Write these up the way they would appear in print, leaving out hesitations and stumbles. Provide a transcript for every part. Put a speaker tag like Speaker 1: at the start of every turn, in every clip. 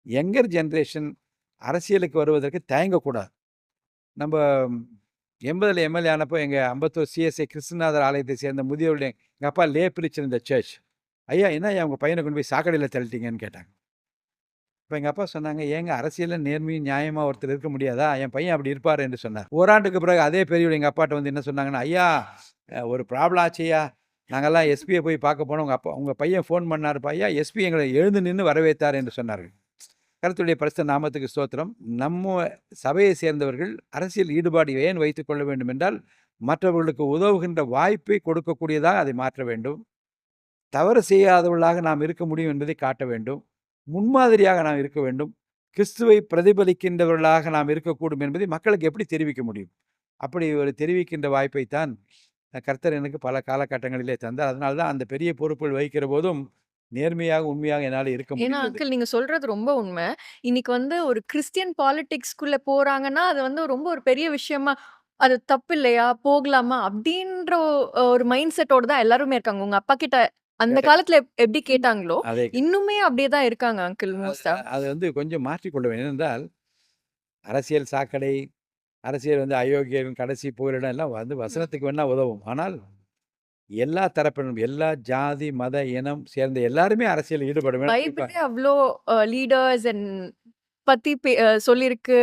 Speaker 1: Younger generation அரசியலுக்கு வருவதற்கு தயங்கக்கூடாது. நம்ம 80ல் எம்எல்ஏ ஆனப்போ எங்கள் அம்பத்தூர் சிஎஸ்ஐ கிருஷ்ணநாதர் ஆலயத்தை சேர்ந்த முதியோருடைய எங்கள் அப்பா லே பிரிச்சர் இந்த சர்ச். ஐயா என்ன ஐயா உங்கள் பையனை கொண்டு போய் சாக்கடையில் தள்ளிட்டீங்கன்னு கேட்டாங்க. இப்போ எங்கள் அப்பா சொன்னாங்க, ஏங்க அரசியலில் நேர்மையும் நியாயமாக ஒருத்தர் இருக்க முடியாதா? என் பையன் அப்படி இருப்பார் என்று சொன்னார். ஓராண்டுக்கு பிறகு அதே பெரியவர் எங்கள் அப்பாட்ட வந்து என்ன சொன்னாங்கன்னா, ஐயா ஒரு ப்ராப்ளம் ஆச்சுய்யா, நாங்கள்லாம் எஸ்பியை போய் பார்க்க போனோம், உங்கள் பையன் ஃபோன் பண்ணாருப்பா, ஐயா எஸ்பி எங்களை எழுந்து நின்று வரவேற்றார் என்று சொன்னார்கள். கர்த்தருடைய பரிசுத்த நாமத்துக்கு ஸ்தோத்திரம். நம்ம சபையை சேர்ந்தவர்கள் அரசியல் ஈடுபாடு ஏன் வைத்துக் கொள்ள வேண்டும் என்றால், மற்றவர்களுக்கு உதவுகின்ற வாய்ப்பை கொடுக்கக்கூடியதாக அதை மாற்ற வேண்டும். தவறு செய்யாதவர்களாக நாம் இருக்க முடியும் என்பதை காட்ட வேண்டும். முன்மாதிரியாக நாம் இருக்க வேண்டும். கிறிஸ்துவை பிரதிபலிக்கின்றவர்களாக நாம் இருக்கக்கூடும் என்பதை மக்களுக்கு எப்படி தெரிவிக்க முடியும்? அப்படி ஒரு தெரிவிக்கின்ற வாய்ப்பைத்தான் கர்த்தர் எனக்கு பல காலகட்டங்களிலே தந்தார். அதனால தான் அந்த பெரிய பொறுப்புகள் வகிக்கிற போதும் நேர்மையாக, உண்மையாக என்னால இருக்க
Speaker 2: ஏன்னா,
Speaker 1: முடிந்தது.
Speaker 2: அங்கிள் நீங்க சொல்றது ரொம்ப உண்மை. இன்னைக்கு வந்து ஒரு கிறிஸ்டியன் பாலிடிக்ஸ்குள்ள போறாங்கன்னா, அது வந்து ரொம்ப ஒரு பெரிய விஷயமா, அது தப்பு இல்லையா? போகலாமா? அப்படின்ற ஒரு மைண்ட் செட்டோட தான் எல்லாருமே இருக்காங்க. உங்க அப்பா கிட்ட அந்த காலத்துல எப்படி கேட்டாங்களோ,
Speaker 1: அதை
Speaker 2: இன்னுமே அப்படியே தான் இருக்காங்க அங்கிள் மோஸ்ட்டா.
Speaker 1: அது வந்து கொஞ்சம் மாற்றிக்கொள்ள வேண்டும். ஏனென்றால் அரசியல் சாக்கடை, அரசியல் வந்து அயோக்கியர்கள் கடைசி புகலிடம் எல்லாம் வந்து வசனத்துக்கு வேணா உதவும். ஆனால் எல்லா தரப்பினரும், எல்லா ஜாதி, மத, இனம் சேர்ந்த எல்லாருமே அரசியல் ஈடுபட வேண்டும். இப்ப
Speaker 2: பைபிளே அவ்ளோ லீடர்ஸ் அண்ட் பத்தி சொல்லியிருக்கு.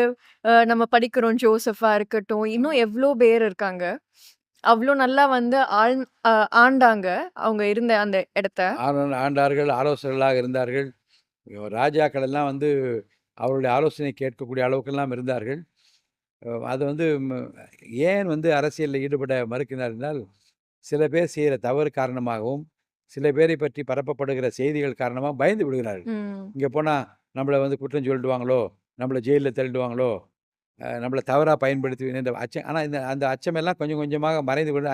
Speaker 2: நம்ம படிக்கிறோம் ஜோசஃபா இருக்கட்டும், இன்னும் எவ்ளோ பேர் இருக்காங்க. அவ்ளோ நல்லா வந்து அ ஆண்டாங்க. அவங்க இருந்த அந்த இடத்த.
Speaker 1: ஆண்டார்கள், ஆலோசகர்களாக இருந்தார்கள். ராஜாக்கள் எல்லாம் வந்து அவருடைய ஆலோசனை கேட்கக்கூடிய அளவுக்கெல்லாம் இருந்தார்கள். அது வந்து ஏன் வந்து அரசியலில் ஈடுபட மறுக்கிறார் என்றால், சில பேர் செய்கிற தவறு காரணமாகவும், சில பேரை பற்றி பரப்பப்படுகிற செய்திகள் காரணமாக பயந்து விடுகிறார்கள்.
Speaker 2: ம்.
Speaker 1: இங்கே போனால் நம்மளை வந்து குற்றம் சொல்லிடுவாங்களோ, நம்மளை ஜெயிலில் தள்ளிடுவாங்களோ, நம்மளை தவறாக பயன்படுத்துவீங்க என்ற அச்சம். ஆனால் அந்த அச்சமெல்லாம் கொஞ்சம் கொஞ்சமாக மறைந்து கொண்டு